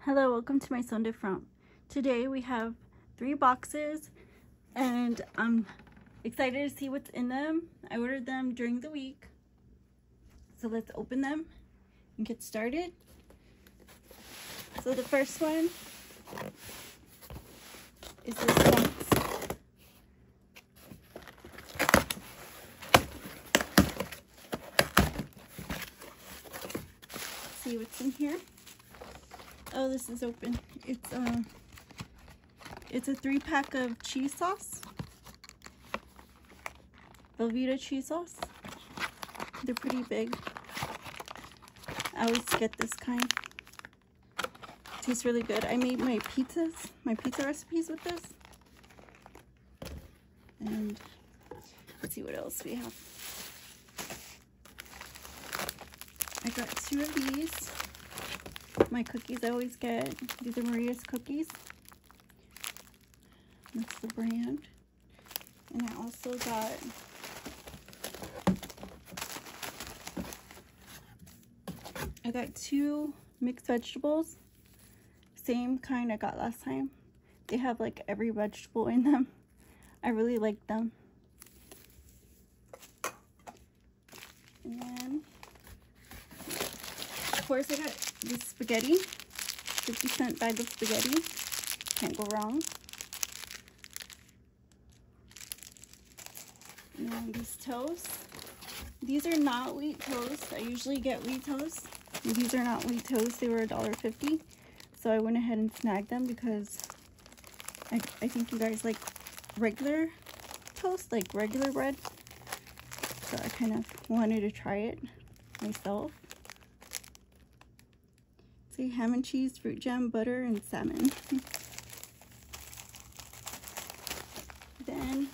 Hello, welcome to my Son de Front. Today we have 3 boxes and I'm excited to see what's in them. I ordered them during the week. So let's open them and get started. So the first one is this box. Let's see what's in here. Oh, this is open. It's a 3-pack of cheese sauce. Velveeta cheese sauce. They're pretty big. I always get this kind. Tastes really good. I made my pizza recipes with this. And let's see what else we have. I got 2 of these. My cookies I always get. These are Maria's cookies. That's the brand. And I also got 2 mixed vegetables. Same kind I got last time. They have like every vegetable in them. I really like them. And then of course I got this spaghetti, 50-cent bag of spaghetti, can't go wrong. And then these toast. These are not wheat toast. I usually get wheat toast. These are not wheat toast. They were $1.50. So I went ahead and snagged them because I think you guys like regular toast, like regular bread. So I kind of wanted to try it myself. See, ham and cheese, fruit jam, butter, and salmon. Then,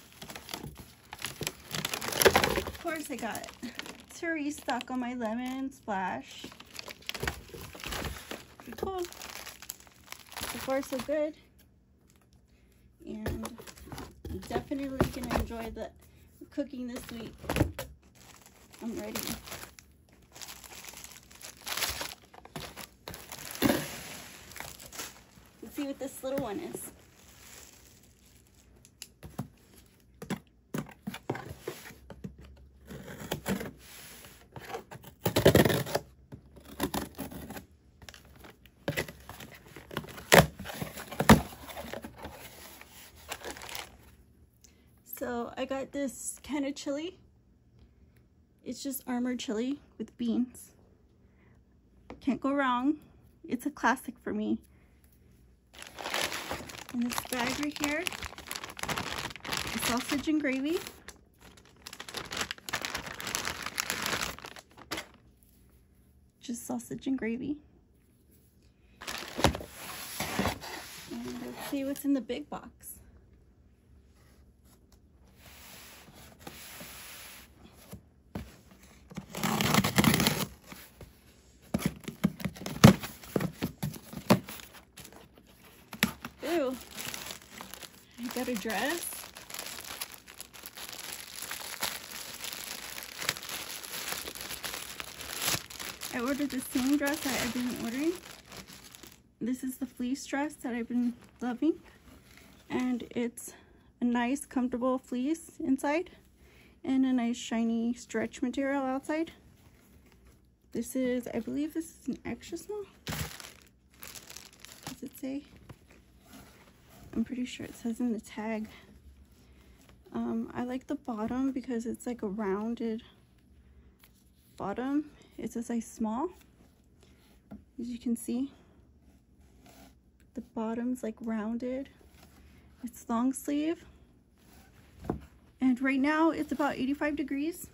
of course, I got to restock on my lemon splash. Pretty cool. So far, so good. And I'm definitely gonna enjoy the cooking this week. I'm ready. Let's see what this little one is. So I got this can of chili. It's just armored chili with beans. Can't go wrong. It's a classic for me. And this bag right here is sausage and gravy. Just sausage and gravy. And let's see what's in the big box. Ooh, I got a dress. I ordered the same dress that I've been ordering. This is the fleece dress that I've been loving. And it's a nice, comfortable fleece inside and a nice, shiny stretch material outside. This is, I believe this is an extra small. Does it say? I'm pretty sure it says in the tag. I like the bottom because it's like a rounded bottom. It's a size small. As you can see, the bottom's like rounded. It's long sleeve. And right now it's about 85 degrees.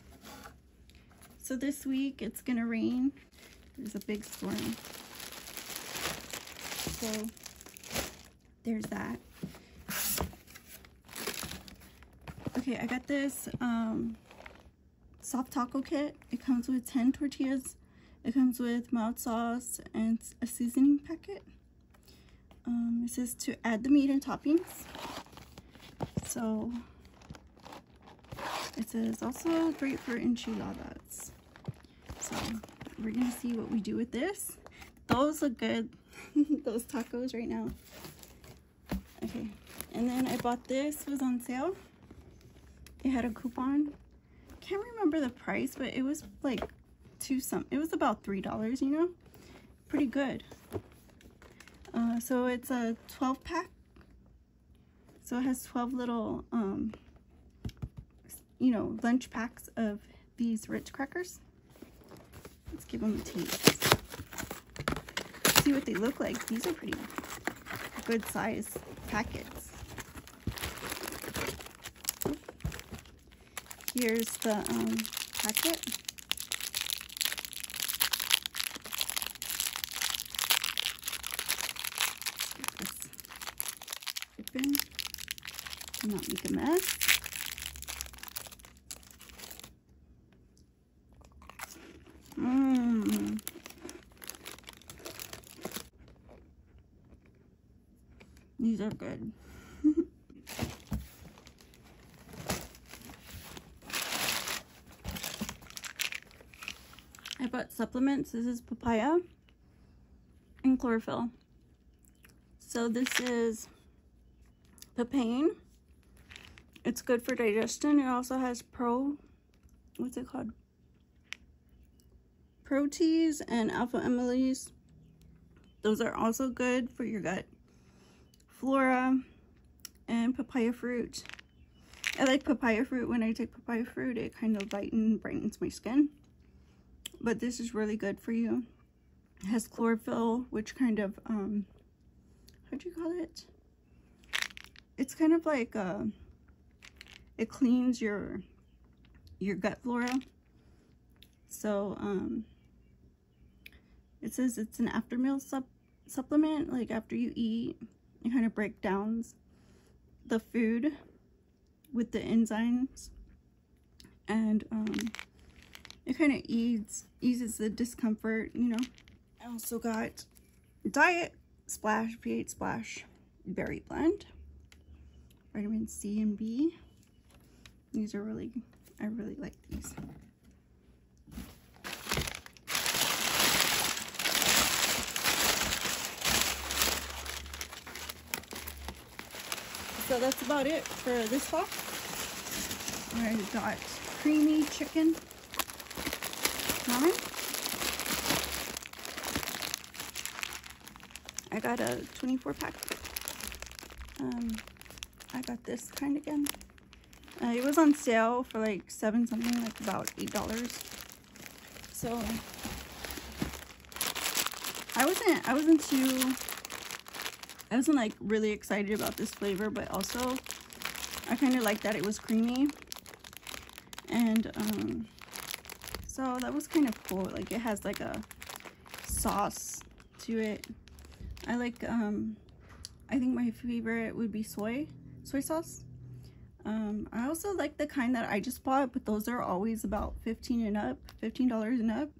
So this week it's gonna rain. There's a big storm. So there's that. Okay, I got this soft taco kit. It comes with 10 tortillas. It comes with mild sauce and a seasoning packet. It says to add the meat and toppings. So it says also great for enchiladas. So we're gonna see what we do with this. Those look good. those tacos right now. Okay, and then I bought this. It was on sale. It had a coupon. Can't remember the price, but it was like it was about $3, you know, pretty good. So it's a 12 pack. So it has 12 little you know, lunch packs of these Ritz crackers. Let's give them a taste. See what they look like. These are pretty good size packets. Here's the packet. Open. Do not make a mess. These are good. I bought supplements. This is papaya and chlorophyll. So this is papain. It's good for digestion. It also has what's it called? Protease and alpha amylase. Those are also good for your gut flora. And papaya fruit. I like papaya fruit. When I take papaya fruit, it kind of brightens my skin. But this is really good for you. It has chlorophyll, which kind of how'd you call it? It's kind of like it cleans your gut flora. So it says it's an after meal supplement. Like after you eat, it kind of breaks down the food with the enzymes, and it kind of eases the discomfort, you know. I also got Diet Splash P8 Splash Berry Blend, vitamin C and B. These are I really like these. So that's about it for this box. I got creamy chicken ramen. I got a 24 pack. I got this kind again. It was on sale for like $7 something, like about $8. So I wasn't like really excited about this flavor, but also I kind of like that it was creamy, and so that was kind of cool. Like it has like a sauce to it. I like I think my favorite would be soy sauce. I also like the kind that I just bought, but those are always about $15 and up.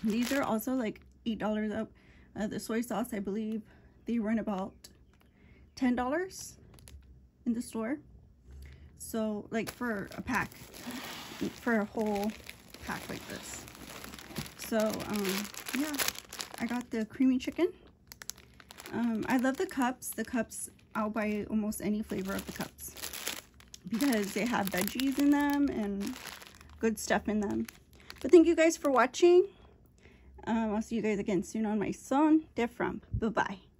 These are also like $8 up. The soy sauce, I believe they run about $10 in the store. So like for a pack, for a whole pack like this. So yeah, I got the creamy chicken. I love the cups. The cups, I'll buy almost any flavor of the cups because they have veggies in them and good stuff in them. But thank you guys for watching. I'll see you guys again soon on my Son de From. Bye-bye.